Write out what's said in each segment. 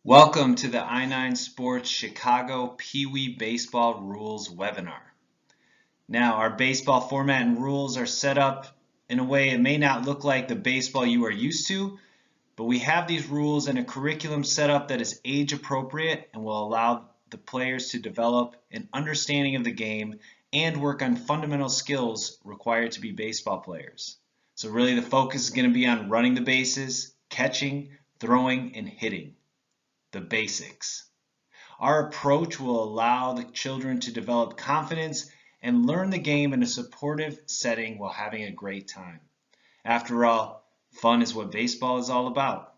Welcome to the I9 Sports Chicago Pee Wee Baseball Rules webinar. Now, our baseball format and rules are set up in a way it may not look like the baseball you are used to, but we have these rules and a curriculum set up that is age appropriate and will allow the players to develop an understanding of the game and work on fundamental skills required to be baseball players. So really the focus is going to be on running the bases, catching, throwing, and hitting. The basics. Our approach will allow the children to develop confidence and learn the game in a supportive setting while having a great time. After all, fun is what baseball is all about.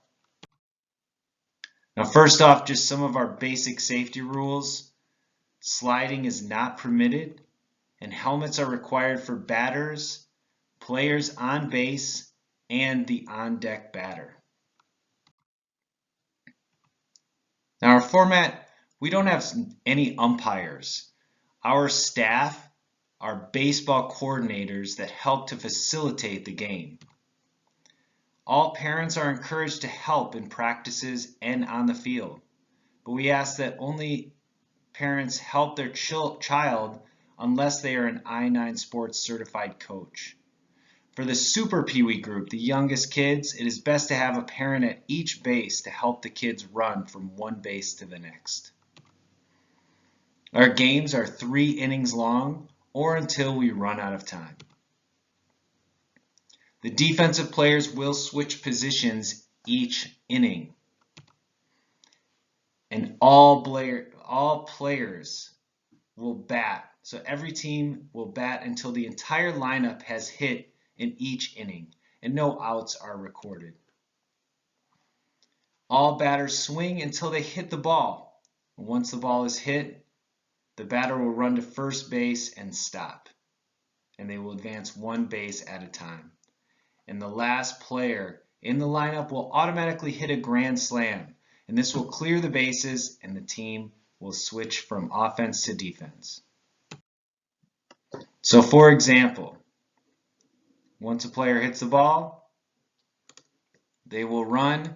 Now, first off, just some of our basic safety rules. Sliding is not permitted, and helmets are required for batters, players on base, and the on-deck batter. Now our format, we don't have any umpires. Our staff are baseball coordinators that help to facilitate the game. All parents are encouraged to help in practices and on the field, but we ask that only parents help their child unless they are an I9 Sports certified coach. For the Super Pee Wee group, the youngest kids, it is best to have a parent at each base to help the kids run from one base to the next. Our games are 3 innings long or until we run out of time. The defensive players will switch positions each inning. And all players will bat. So every team will bat until the entire lineup has hit in each inning, and no outs are recorded. All batters swing until they hit the ball. Once the ball is hit, the batter will run to first base and stop, and they will advance one base at a time. And the last player in the lineup will automatically hit a grand slam, and this will clear the bases, and the team will switch from offense to defense. So for example, once a player hits the ball, they will run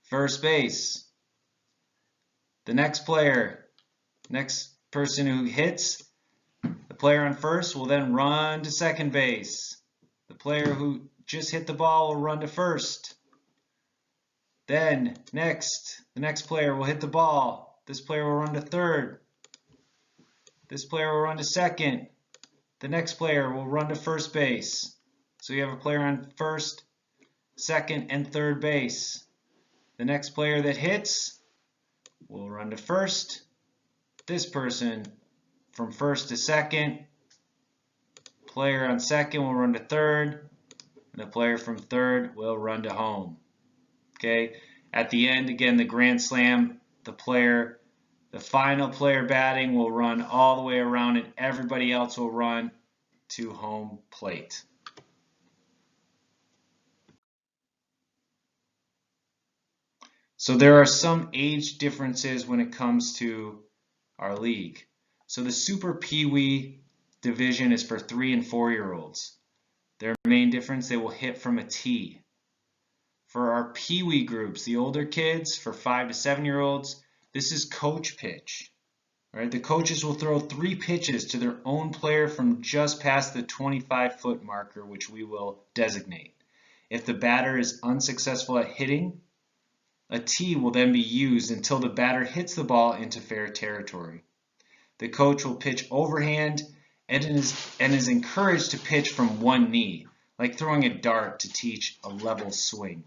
first base. The next person who hits, the player on first will then run to second base. The player who just hit the ball will run to first. Then the next player will hit the ball. This player will run to third. This player will run to second. The next player will run to first base. So you have a player on first, second, and third base. The next player that hits will run to first. This person from first to second. Player on second will run to third. And the player from third will run to home. Okay. At the end, again, the grand slam, the final player batting will run all the way around and everybody else will run to home plate. So there are some age differences when it comes to our league. So the Super Pee Wee division is for 3 and 4-year-olds. Their main difference, they will hit from a tee. For our Pee Wee groups, the older kids, for 5 to 7-year-olds, this is coach pitch. All right, the coaches will throw 3 pitches to their own player from just past the 25-foot marker, which we will designate. If the batter is unsuccessful at hitting, a tee will then be used until the batter hits the ball into fair territory. The coach will pitch overhand and is encouraged to pitch from one knee, like throwing a dart to teach a level swing.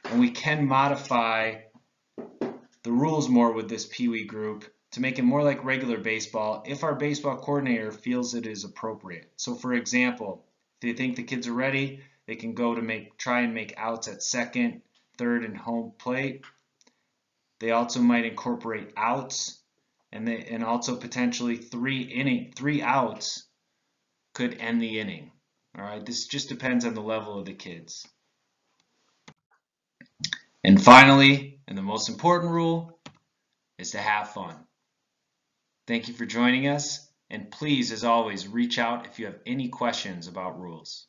And we can modify the rules more with this Pee Wee group to make it more like regular baseball if our baseball coordinator feels it is appropriate. So for example, if they think the kids are ready, they can go to try and make outs at second, third, and home plate. They also might incorporate outs, and also potentially 3 outs could end the inning. All right, this just depends on the level of the kids. And finally, and the most important rule, is to have fun. Thank you for joining us, and please, as always, reach out if you have any questions about rules.